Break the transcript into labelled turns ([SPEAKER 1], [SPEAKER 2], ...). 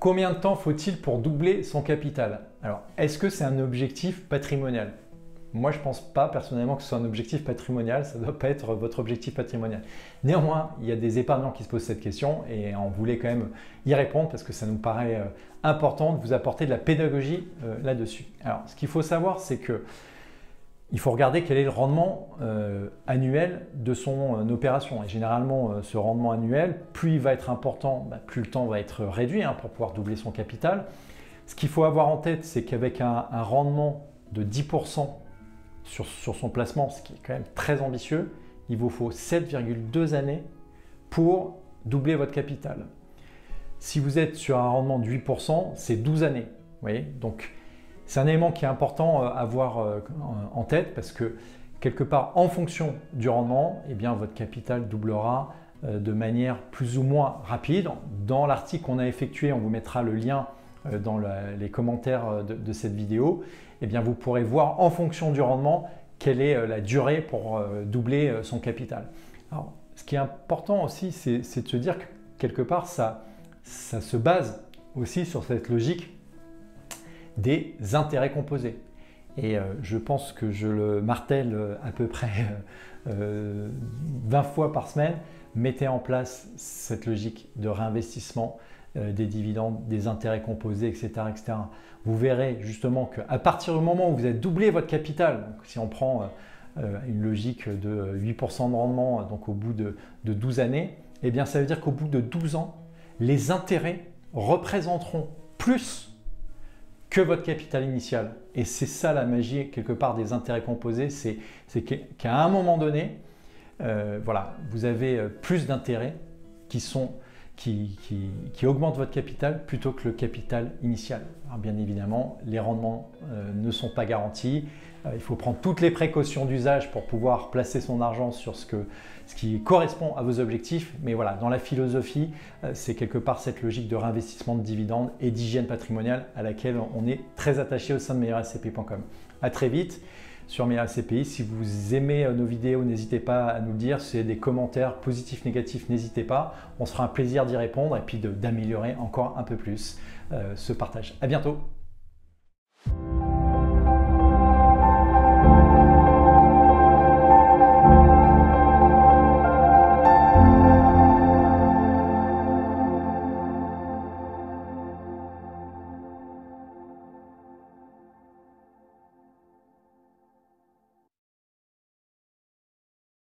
[SPEAKER 1] Combien de temps faut-il pour doubler son capital? Alors, est-ce que c'est un objectif patrimonial? Moi, je ne pense pas personnellement que ce soit un objectif patrimonial, ça ne doit pas être votre objectif patrimonial. Néanmoins, il y a des épargnants qui se posent cette question et on voulait quand même y répondre parce que ça nous paraît important de vous apporter de la pédagogie là-dessus. Alors, ce qu'il faut savoir, c'est que il faut regarder quel est le rendement annuel de son opération. Et généralement, ce rendement annuel, plus il va être important, plus le temps va être réduit pour pouvoir doubler son capital. Ce qu'il faut avoir en tête, c'est qu'avec un rendement de 10% sur son placement, ce qui est quand même très ambitieux, il vous faut 7,2 années pour doubler votre capital. Si vous êtes sur un rendement de 8%, c'est 12 années. Vous voyez, donc, c'est un élément qui est important à avoir en tête parce que quelque part, en fonction du rendement, eh bien, votre capital doublera de manière plus ou moins rapide. Dans l'article qu'on a effectué, on vous mettra le lien dans les commentaires de cette vidéo. Eh bien, vous pourrez voir en fonction du rendement quelle est la durée pour doubler son capital. Alors, ce qui est important aussi, c'est de se dire que quelque part, ça se base aussi sur cette logique des intérêts composés. Et je pense que je le martèle à peu près 20 fois par semaine. Mettez en place cette logique de réinvestissement des dividendes, des intérêts composés, etc., etc. Vous verrez justement qu'à partir du moment où vous avez doublé votre capital, donc si on prend une logique de 8% de rendement donc au bout de 12 années, eh bien ça veut dire qu'au bout de 12 ans, les intérêts représenteront plus que votre capital initial. Et c'est ça la magie quelque part des intérêts composés, c'est qu'à un moment donné, voilà, vous avez plus d'intérêts qui augmentent votre capital plutôt que le capital initial. Alors bien évidemment, les rendements ne sont pas garantis. Il faut prendre toutes les précautions d'usage pour pouvoir placer son argent sur ce qui correspond à vos objectifs. Mais voilà, dans la philosophie, c'est quelque part cette logique de réinvestissement de dividendes et d'hygiène patrimoniale à laquelle on est très attaché au sein de meilleurscpi.com. À très vite sur Meilleur SCPI. Si vous aimez nos vidéos, n'hésitez pas à nous le dire. Si vous avez des commentaires positifs, négatifs, n'hésitez pas. On se fera un plaisir d'y répondre et puis d'améliorer encore un peu plus ce partage. À bientôt.